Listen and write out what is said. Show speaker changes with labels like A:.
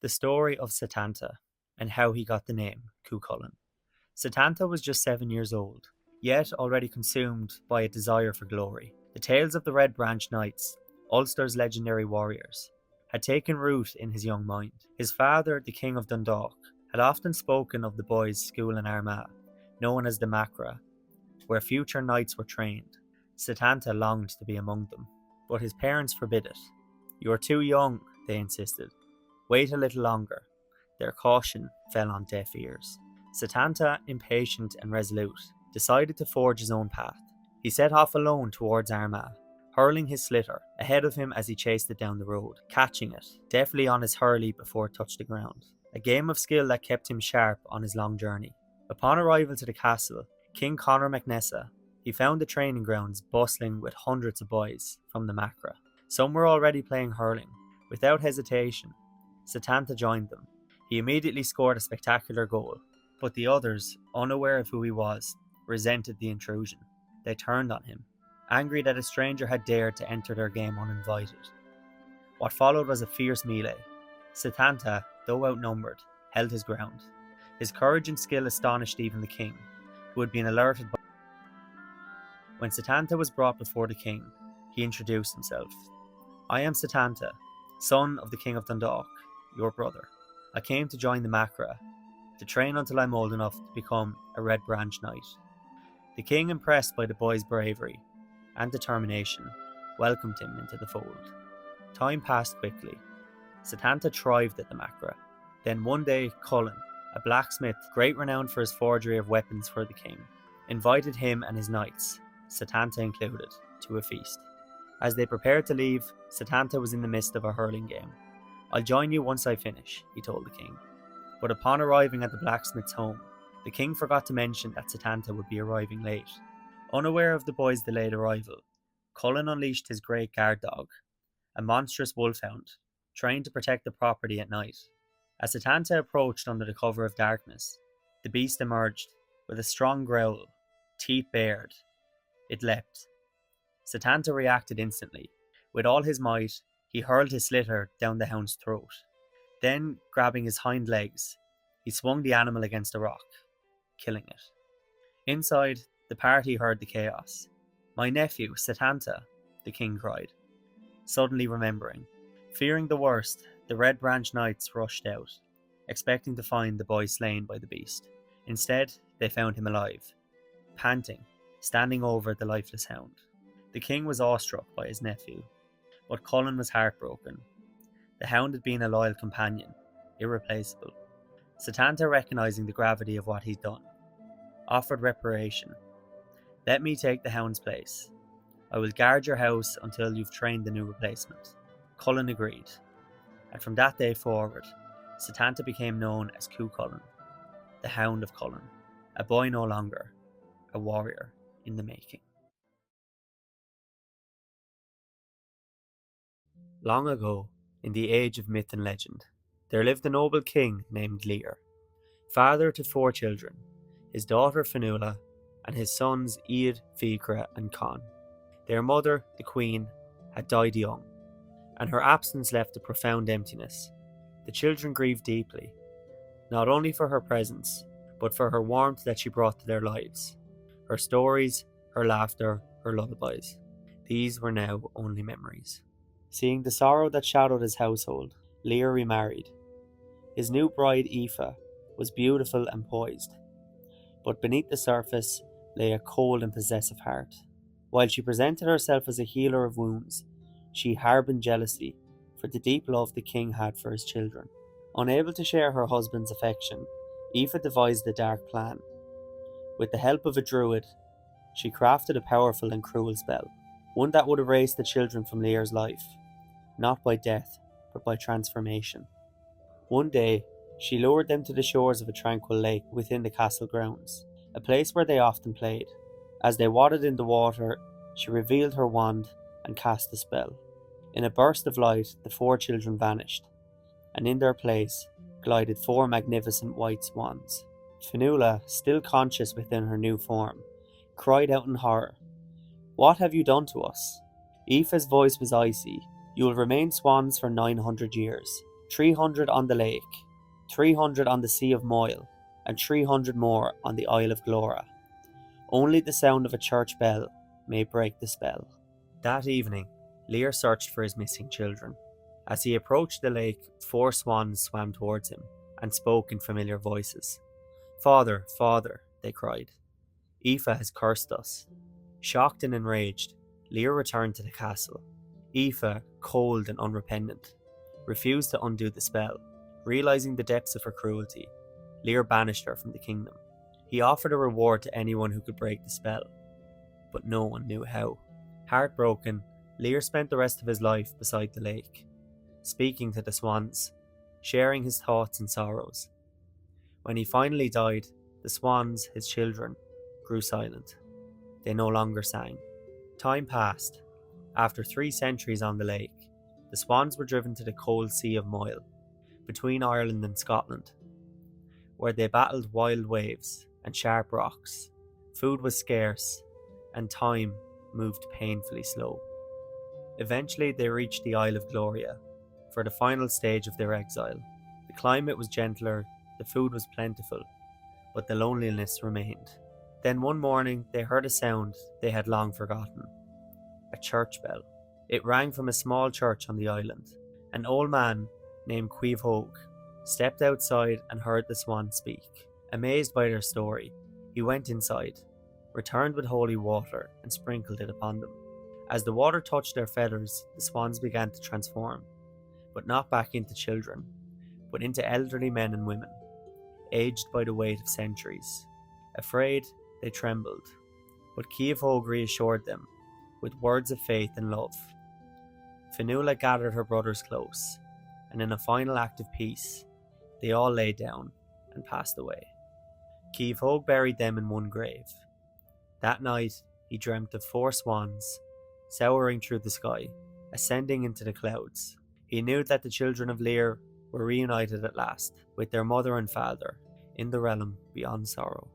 A: The story of Setanta and how he got the name Cú Chulainn. Setanta was just 7 years old, yet already consumed by a desire for glory. The tales of the Red Branch Knights, Ulster's legendary warriors, had taken root in his young mind. His father, the King of Dundalk, had often spoken of the boys' school in Armagh, known as the Macra, where future knights were trained. Setanta longed to be among them, but his parents forbid it. "You are too young," they insisted. "Wait a little longer." Their caution fell on deaf ears. Setanta, impatient and resolute, decided to forge his own path. He set off alone towards Armagh, hurling his slitter ahead of him as he chased it down the road, catching it deftly on his hurley before it touched the ground. A game of skill that kept him sharp on his long journey. Upon arrival to the castle, King Conor MacNessa, he found the training grounds bustling with hundreds of boys from the Macra. Some were already playing hurling. Without hesitation, Setanta joined them. He immediately scored a spectacular goal, but the others, unaware of who he was, resented the intrusion. They turned on him, angry that a stranger had dared to enter their game uninvited. What followed was a fierce melee. Setanta, though outnumbered, held his ground. His courage and skill astonished even the king, who had been alerted by... When Setanta was brought before the king, he introduced himself. "I am Setanta, son of the King of Dundalk, your brother. I came to join the Macra, to train until I'm old enough to become a Red Branch Knight." The king, impressed by the boy's bravery and determination, welcomed him into the fold. Time passed quickly. Setanta thrived at the Macra. Then one day, Chulainn, a blacksmith great renowned for his forgery of weapons for the king, invited him and his knights, Setanta included, to a feast. As they prepared to leave, Setanta was in the midst of a hurling game. "I'll join you once I finish," he told the king. But upon arriving at the blacksmith's home, the king forgot to mention that Setanta would be arriving late. Unaware of the boy's delayed arrival, Chulainn unleashed his great guard dog, a monstrous wolfhound, trained to protect the property at night. As Setanta approached under the cover of darkness, the beast emerged with a strong growl, teeth bared. It leapt. Setanta reacted instantly. With all his might, he hurled his slitter down the hound's throat. Then, grabbing his hind legs, he swung the animal against a rock, killing it. Inside, the party heard the chaos. "My nephew, Setanta," the king cried, suddenly remembering. Fearing the worst, the Red Branch Knights rushed out, expecting to find the boy slain by the beast. Instead, they found him alive, panting, standing over the lifeless hound. The king was awestruck by his nephew, but Chulainn was heartbroken. The hound had been a loyal companion, irreplaceable. Setanta, recognizing the gravity of what he'd done, offered reparation. "Let me take the hound's place. I will guard your house until you've trained the new replacement." Chulainn agreed, and from that day forward, Setanta became known as Cú Chulainn, the Hound of Chulainn, a boy no longer, a warrior in the making. Long ago, in the age of myth and legend, there lived a noble king named Lir, father to 4 children, his daughter Fionnuala, and his sons Iad, Fiachra and Con. Their mother, the queen, had died young, and her absence left a profound emptiness. The children grieved deeply, not only for her presence, but for her warmth that she brought to their lives. Her stories, her laughter, her lullabies. These were now only memories. Seeing the sorrow that shadowed his household, Lir remarried. His new bride, Aoife, was beautiful and poised, but beneath the surface lay a cold and possessive heart. While she presented herself as a healer of wounds, she harboured jealousy for the deep love the king had for his children. Unable to share her husband's affection, Aoife devised a dark plan. With the help of a druid, she crafted a powerful and cruel spell, one that would erase the children from Lir's life, not by death, but by transformation. One day, she lured them to the shores of a tranquil lake within the castle grounds, a place where they often played. As they waded in the water, she revealed her wand and cast the spell. In a burst of light, the 4 children vanished, and in their place glided 4 magnificent white swans. Fionnuala, still conscious within her new form, cried out in horror, "What have you done to us?" Aoife's voice was icy. "You will remain swans for 900 years. 300 on the lake, 300 on the Sea of Moyle, and 300 more on the Isle of Glora. Only the sound of a church bell may break the spell. That evening, Lir searched for his missing children. As he approached the lake, 4 swans swam towards him and spoke in familiar voices. "Father, father," they cried. "Aoife has cursed us." Shocked and enraged, Lir returned to the castle. Aoife, cold and unrepentant, refused to undo the spell. Realizing the depths of her cruelty, Lir banished her from the kingdom. He offered a reward to anyone who could break the spell, but no one knew how. Heartbroken, Lir spent the rest of his life beside the lake, speaking to the swans, sharing his thoughts and sorrows. When he finally died, the swans, his children, grew silent. They no longer sang. Time passed. After 3 centuries on the lake, the swans were driven to the cold Sea of Moyle, between Ireland and Scotland, where they battled wild waves and sharp rocks. Food was scarce, and time moved painfully slow. Eventually they reached the Isle of Gloria for the final stage of their exile. The climate was gentler, the food was plentiful, but the loneliness remained. Then one morning they heard a sound they had long forgotten. A church bell. It rang from a small church on the island. An old man named Cú stepped outside and heard the swans speak. Amazed by their story, he went inside, returned with holy water and sprinkled it upon them. As the water touched their feathers, the swans began to transform, but not back into children, but into elderly men and women, aged by the weight of centuries. Afraid, they trembled, but Cíomh reassured them with words of faith and love. Fionnuala gathered her brothers close, and in a final act of peace, they all lay down and passed away. Cíomh buried them in one grave. That night, he dreamt of 4 swans, soaring through the sky, ascending into the clouds. He knew that the children of Lir were reunited at last with their mother and father in the realm beyond sorrow.